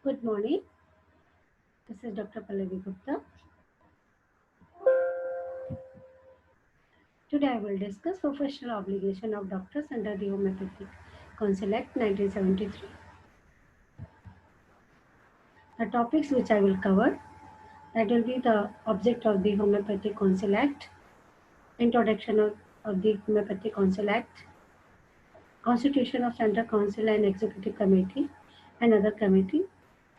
Good morning. This is Dr. Pallavi Gupta. Today I will discuss professional obligation of doctors under the Homeopathic Council Act 1973. The topics which I will cover, that will be the object of the Homeopathic Council Act, introduction of the Homeopathic Council Act, constitution of Central Council and Executive Committee and other committee,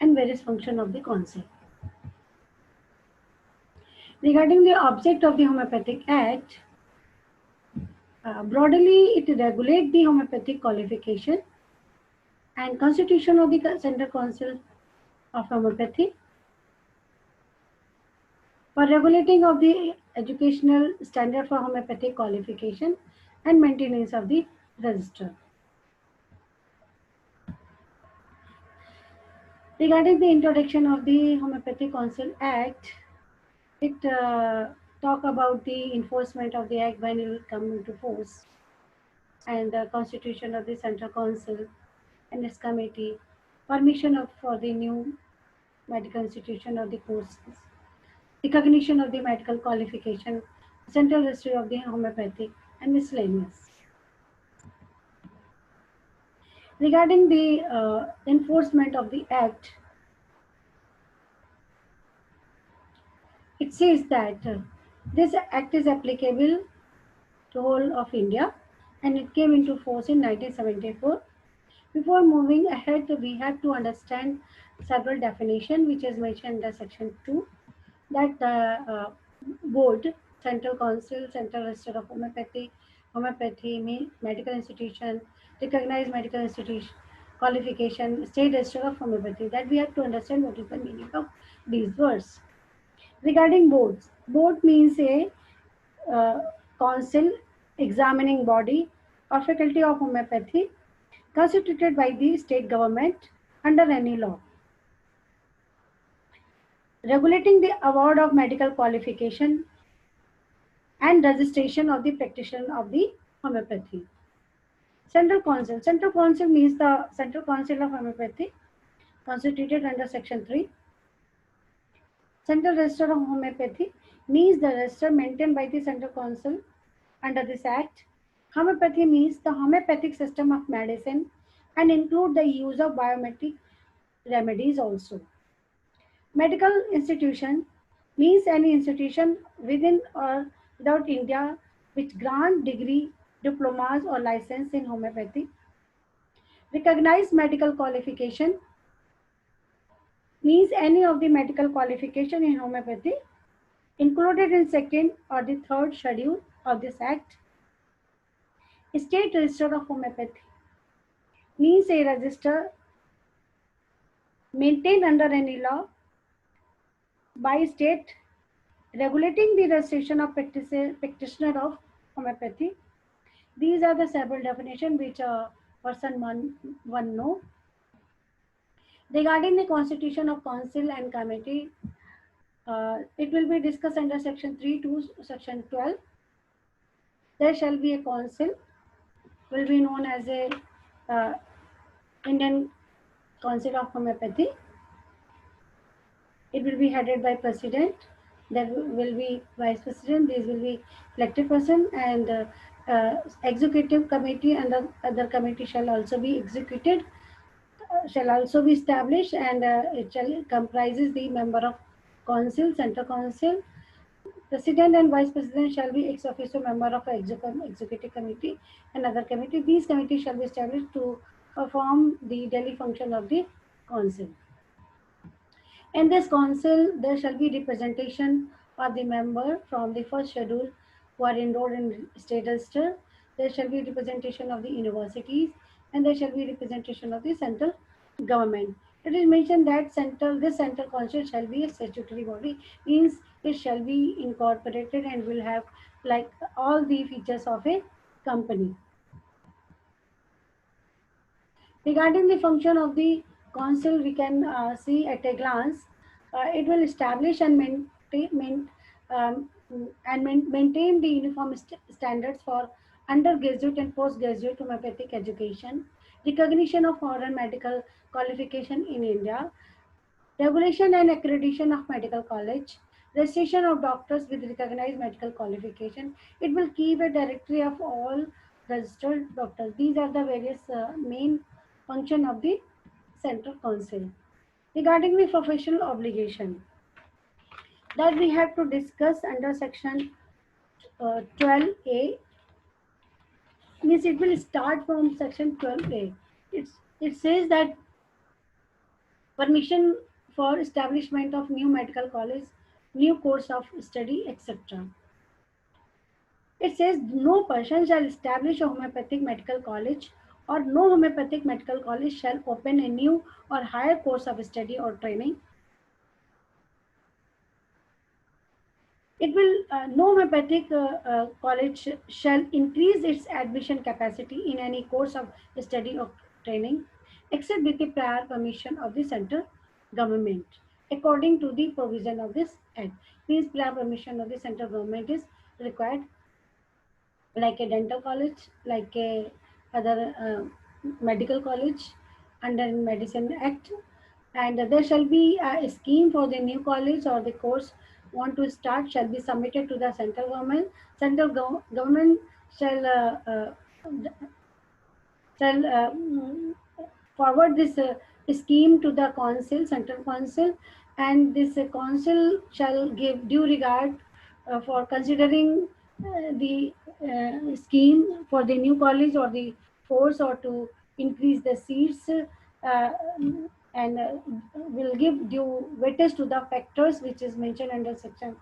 and various functions of the council. Regarding the object of the Homeopathic Act, broadly it regulates the homeopathic qualification and constitution of the Central Council of Homeopathy for regulating of the educational standard for homeopathic qualification and maintenance of the register. Regarding the introduction of the Homeopathic Council Act, it talk about the enforcement of the act when it will come into force, and the constitution of the Central Council and its committee, permission for the new medical institution of the courses, recognition of the medical qualification, central history of the homeopathic, and miscellaneous. Regarding the enforcement of the act, it says that this act is applicable to whole of India and it came into force in 1974. Before moving ahead, we have to understand several definitions which is mentioned under section 2, that the board, Central Council, Central Register of Homeopathy, medical institution, recognized medical institution, qualification, State Register of Homeopathy, that we have to understand what is the meaning of these words. Regarding boards, board means a uh, council, examining body or faculty of homeopathy constituted by the state government under any law, regulating the award of medical qualification and registration of the practitioner of the homeopathy. Central Council. Central Council means the Central Council of Homeopathy, constituted under Section 3. Central Register of Homeopathy means the register maintained by the Central Council under this Act. Homeopathy means the homeopathic system of medicine and include the use of biometric remedies also. Medical institution means any institution within or without India which grant degree, diplomas or license in homeopathy. Recognized medical qualification means any of the medical qualification in homeopathy included in second or the third schedule of this act. State Register of Homeopathy means a register maintained under any law by state regulating the registration of practitioner of homeopathy. These are the several definitions which a person one know. Regarding the constitution of council and committee, it will be discussed under section 3 to section 12. There shall be a council, will be known as a Indian Council of Homeopathy. It will be headed by president. There will be vice president. These will be elected person, and executive committee and the other committee shall also be executed, shall also be established, and it shall comprises the member of council, Central Council. President and vice president shall be ex officio member of executive committee and other committee. These committees shall be established to perform the daily function of the council. In this council, there shall be representation of the member from the first schedule who are enrolled in state register. There shall be representation of the universities, and there shall be representation of the central government. It is mentioned that this central council shall be a statutory body, means it shall be incorporated and will have like all the features of a company. Regarding the function of the council we can see at a glance. It will establish and um, maintain the uniform standards for undergraduate and postgraduate homeopathic education, recognition of foreign medical qualification in India, regulation and accreditation of medical college, registration of doctors with recognized medical qualification. It will keep a directory of all registered doctors. These are the various main function of the Central Council. Regarding the professional obligation, that we have to discuss under section 12A, means it will start from section 12A. It says that permission for establishment of new medical college, new course of study, etc. It says no person shall establish a homeopathic medical college or no homeopathic medical college shall open a new or higher course of study or training. It will no homeopathic college shall increase its admission capacity in any course of study or training except with the prior permission of the central government according to the provision of this act. Means prior permission of the central government is required, like a dental college, like a other medical college under Medicine Act, and there shall be a scheme for the new college or the course want to start shall be submitted to the central government. Government shall forward this scheme to the council, central council, and this council shall give due regard for considering the scheme for the new college or the force or to increase the seats, and will give due weightage to the factors which is mentioned under section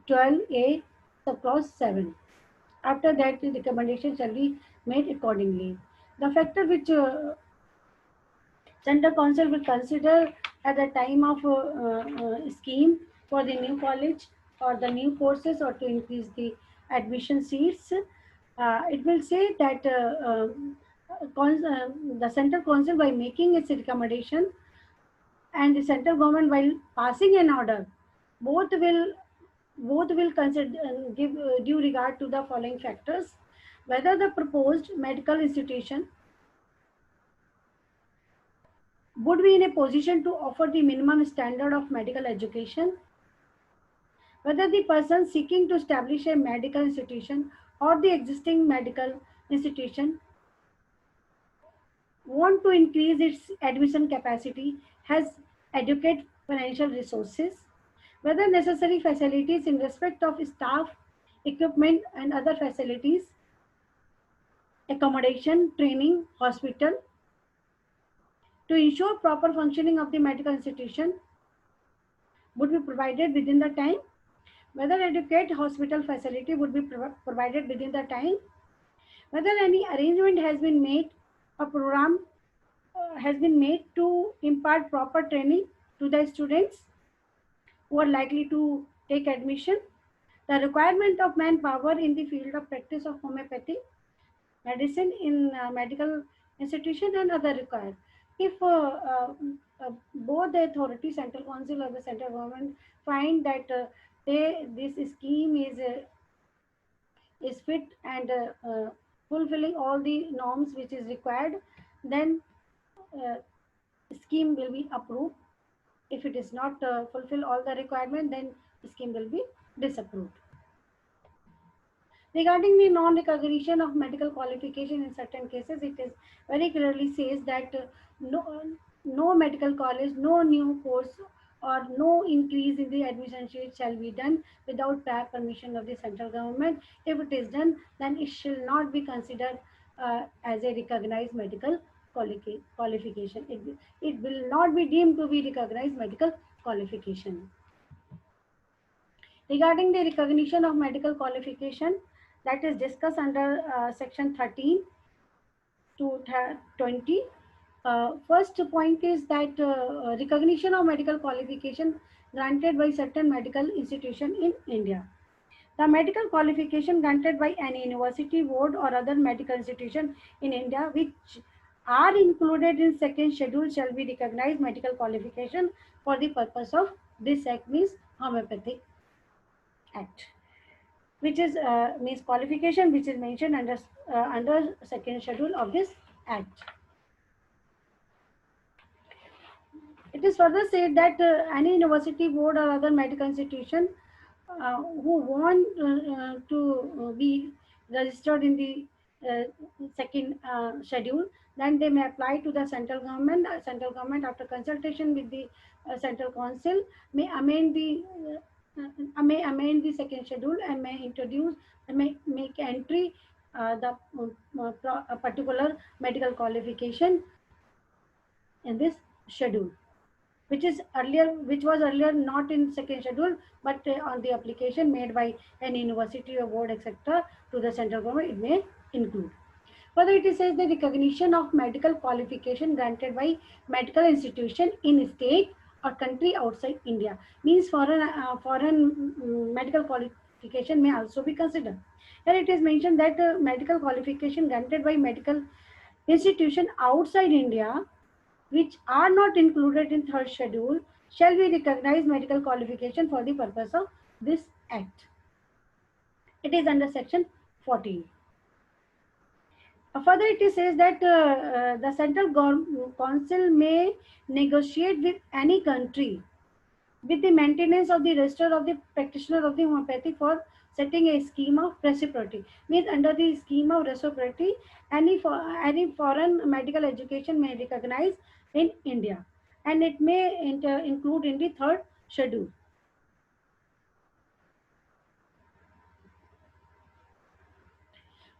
12A subclause 7. After that, the recommendation shall be made accordingly. The factor which Central Council will consider at the time of scheme for the new college or the new courses or to increase the admission seats. It will say that the Central Council, by making its recommendation, and the central government, while passing an order, both will consider give due regard to the following factors: whether the proposed medical institution would be in a position to offer the minimum standard of medical education, whether the person seeking to establish a medical institution or the existing medical institution want to increase its admission capacity, has adequate financial resources, whether necessary facilities in respect of staff, equipment and other facilities, accommodation, training, hospital, to ensure proper functioning of the medical institution would be provided within the time, whether adequate hospital facility would be provided within the time, whether any arrangement has been made, a program has been made to impart proper training to the students who are likely to take admission, the requirement of manpower in the field of practice of homeopathy medicine in medical institution and other required. If both the authority, central council or the central government, find that this scheme is fit and fulfilling all the norms which is required, then uh, scheme will be approved. If it is not fulfill all the requirement, then scheme will be disapproved. Regarding the non-recognition of medical qualification in certain cases, it is very clearly says that no medical college, no new course or no increase in the admission rate shall be done without prior permission of the central government. If it is done, then it shall not be considered as a recognized medical qualification. It will not be deemed to be recognized medical qualification. Regarding the recognition of medical qualification, that is discussed under section 13 to 20. First point is that recognition of medical qualification granted by certain medical institution in India. The medical qualification granted by any university, board or other medical institution in India which are included in second schedule shall be recognized medical qualification for the purpose of this act, means Homeopathic Act, which is means qualification which is mentioned under second schedule of this act. It is further said that any university, board, or other medical institution who want to be registered in the uh, second schedule, then they may apply to the central government. Central government, after consultation with the central council, may amend the second schedule and may introduce and may make entry a particular medical qualification in this schedule, which was earlier not in second schedule, but on the application made by an university or board, etc., to the central government, it may include. Further, it says the recognition of medical qualification granted by medical institution in state or country outside India, means foreign medical qualification may also be considered. Here it is mentioned that medical qualification granted by medical institution outside India which are not included in third schedule shall be recognized medical qualification for the purpose of this act. It is under section 14. Further, it says that the central council may negotiate with any country with the maintenance of the register of the practitioner of the homeopathy for setting a scheme of reciprocity. Means under the scheme of reciprocity, any foreign medical education may recognize in India, and it may include in the third schedule.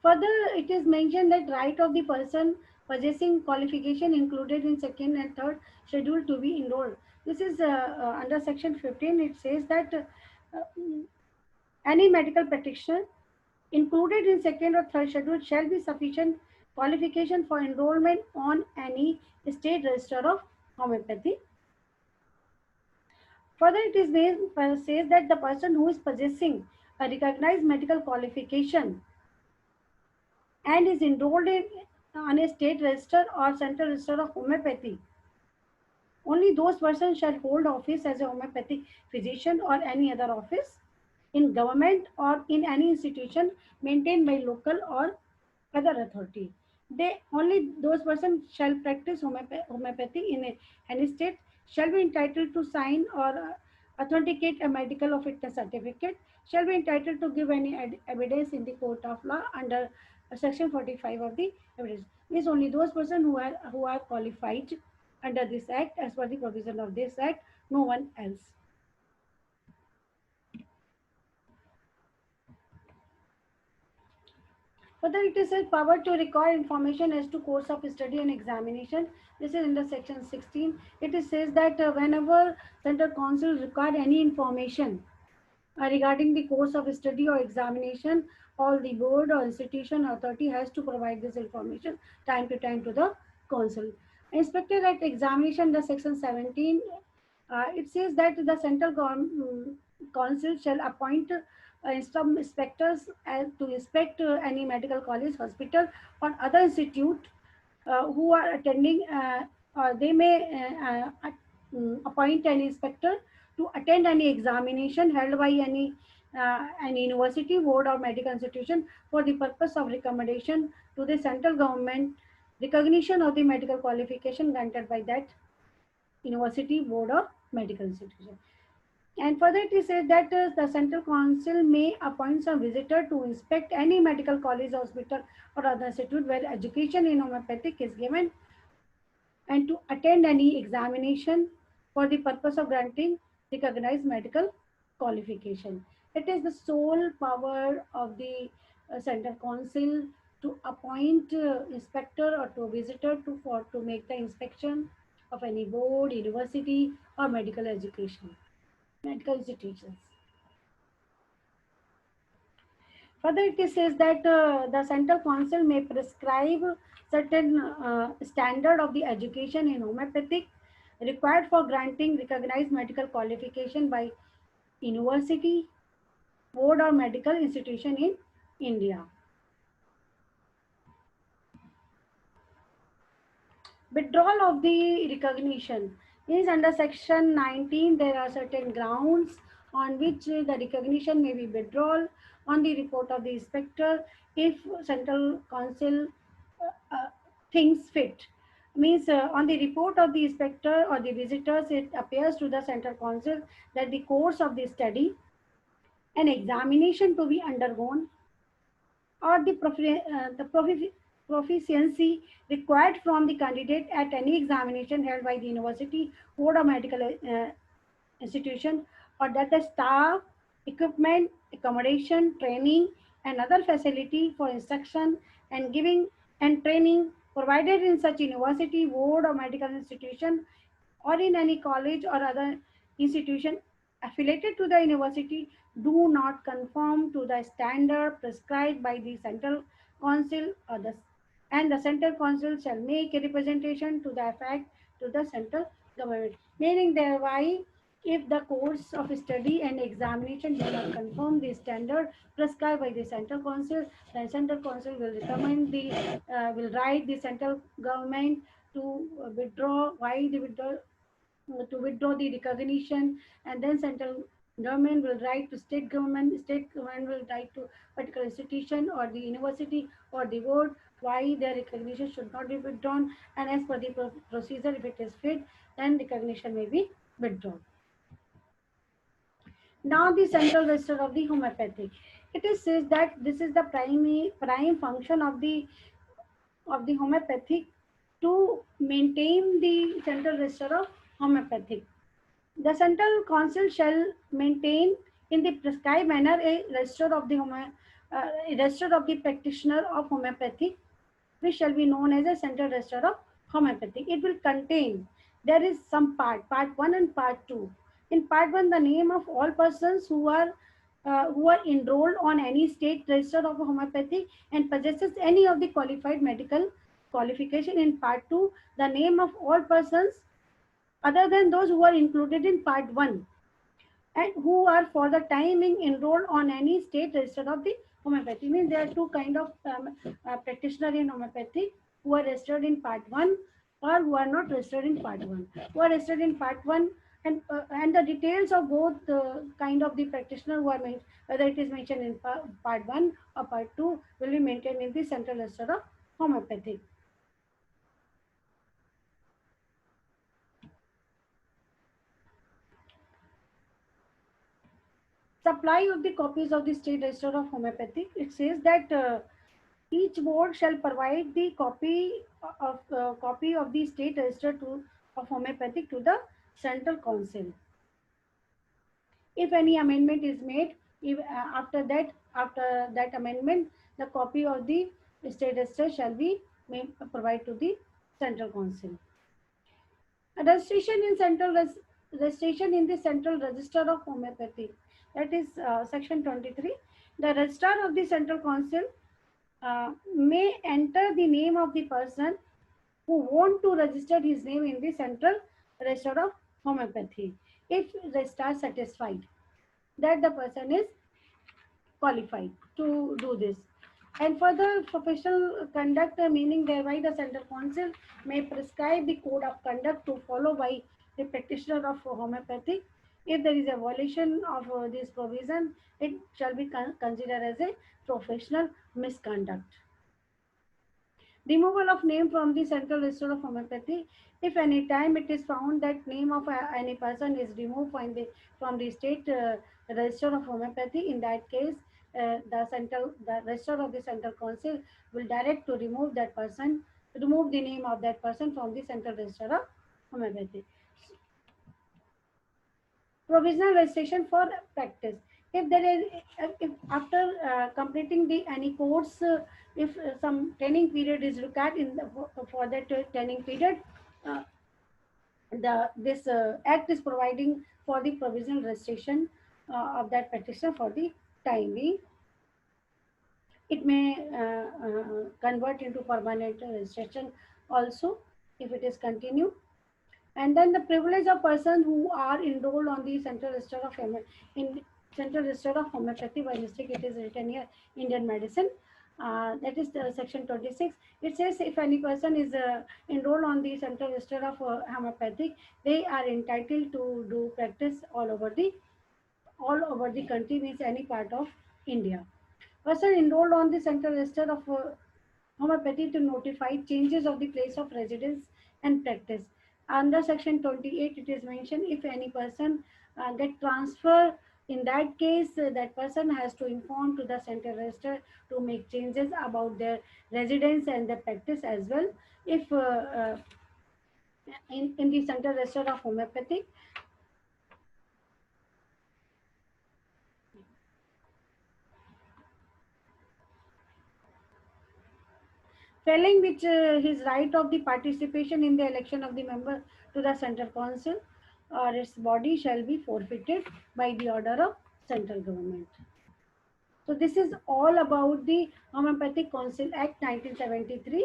Further, it is mentioned that right of the person possessing qualification included in second and third schedule to be enrolled. This is under section 15. It says that any medical practitioner included in second or third schedule shall be sufficient qualification for enrollment on any state register of homeopathy. Further, it is says that the person who is possessing a recognized medical qualification and is enrolled on a state register or central register of homeopathy, only those persons shall hold office as a homeopathic physician or any other office in government or in any institution maintained by local or other authority. They only those persons shall practice homeopathy in any state shall be entitled to sign or authenticate a medical or fitness certificate, shall be entitled to give any evidence in the court of law under section 45 of the evidence. Means only those persons who are qualified under this act as per the provision of this act, no one else. Further, it is a power to require information as to course of study and examination. This is in the section 16. It is says that whenever Central Council require any information regarding the course of study or examination, all the board or institution authority has to provide this information time to time to the council. Inspector at examination, the section 17, it says that the central council shall appoint some inspectors to inspect any medical college, hospital, or other institute who are attending. They may appoint an inspector to attend any examination held by any university, board, or medical institution for the purpose of recommendation to the central government recognition of the medical qualification granted by that university, board, or medical institution. And further, it says that the Central Council may appoint some visitor to inspect any medical college, hospital, or other institute where education in homeopathic is given, and to attend any examination for the purpose of granting recognized medical qualification. It is the sole power of the Central Council to appoint inspector or to visitor to make the inspection of any board, university, or medical institutions. Further, it says that the Central Council may prescribe certain standard of the education in homeopathic required for granting recognized medical qualification by university, board, or medical institution in India. Withdrawal of the recognition is under section 19. There are certain grounds on which the recognition may be withdrawn on the report of the inspector if central council thinks fit. Means on the report of the inspector or the visitors, it appears to the central council that the course of the study, an examination to be undergone, or the proficiency required from the candidate at any examination held by the university, board or medical institution, or that the staff, equipment, accommodation, training, and other facility for instruction and giving and training provided in such university, board, or medical institution, or in any college or other institution affiliated to the university do not conform to the standard prescribed by the central council or the and the central council shall make a representation to the effect to the central government, meaning thereby if the course of study and examination do not conform the standard prescribed by the central council, then central council will recommend the will write the central government to withdraw why the withdraw to withdraw the recognition, and then central government will write to state government will write to particular institution or the university or the board why their recognition should not be withdrawn, and as per the procedure, if it is fit, then recognition may be withdrawn. Now the central register of the homeopathy. It is says that this is the prime function of the homeopathic to maintain the central register of homeopathic. The central council shall maintain in the prescribed manner a register of the register of the practitioner of homeopathy, which shall be known as a central register of homeopathy. It will contain, there is some part 1 and part 2. In part 1, the name of all persons who are enrolled on any state register of homeopathy and possesses any of the qualified medical qualification. In part 2, the name of all persons other than those who are included in part 1 and who are for the time being enrolled on any state register of the homeopathy. Means there are two kind of practitioner in homeopathy who are registered in part 1 or who are not registered in part 1. Who are registered in part 1 and the details of both kind of the practitioner who are made, whether it is mentioned in part 1 or part 2 will be maintained in the central register of homeopathy. Supply of the copies of the state register of homeopathy. It says that each board shall provide the copy of the state register of homeopathic to the central council. If any amendment is made, after that amendment, the copy of the state register shall be provided to the central council. Registration in registration in the central register of homeopathy. That is section 23. The registrar of the central council may enter the name of the person who want to register his name in the central register of homeopathy if registrar satisfied that the person is qualified to do this. And further professional conduct, meaning thereby the central council may prescribe the code of conduct to follow by the practitioner of homeopathy. If there is a violation of this provision, it shall be considered as a professional misconduct. Removal of name from the central register of homeopathy. If any time it is found that name of any person is removed from the state register of homeopathy, in that case, the register of the central council will direct to remove the name of that person from the central register of homeopathy. Provisional registration for practice. If there is, if after completing the any course, if some training period is required for that training period, uh, this act is providing for the provisional registration of that practitioner for the time being. It may convert into permanent registration also if it is continued. And then the privilege of persons who are enrolled on the central register of in central register of homeopathy, by mistake it is written here Indian medicine. that is the section 26. It says if any person is enrolled on the central register of homeopathic, they are entitled to do practice all over the country, means any part of India. Person enrolled on the central register of homeopathy to notify changes of the place of residence and practice. Under section 28, it is mentioned if any person get transfer, in that case, that person has to inform to the central register to make changes about their residence and the practice as well. If in the central register of homeopathic, failing which his right of the participation in the election of the member to the central council or its body shall be forfeited by the order of central government. So this is all about the Homeopathic Council Act 1973.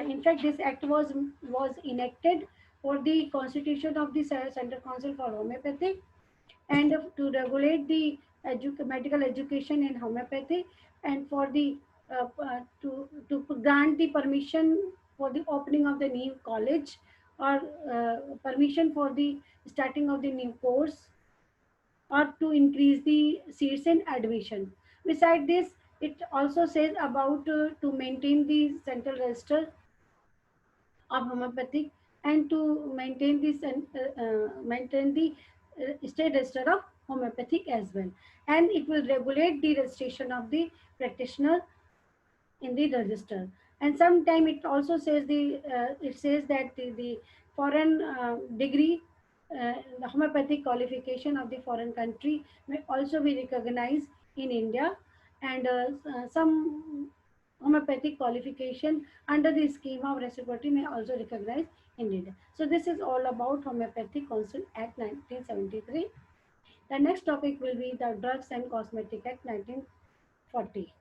In fact, this act was enacted for the constitution of the Central Council for Homeopathy, and to regulate the medical education in homeopathy, and for the to grant the permission for the opening of the new college, or permission for the starting of the new course, or to increase the seats in admission. Beside this, it also says about to maintain the central register of homeopathic, and to maintain the state register of homeopathic as well, and it will regulate the registration of the practitioner in the register. And sometime it also says it says that the foreign degree, the homeopathic qualification of the foreign country may also be recognized in India, and some homeopathic qualification under the scheme of reciprocity may also recognize in India. So this is all about Homeopathic Council Act 1973. The next topic will be the Drugs and Cosmetic Act 1940.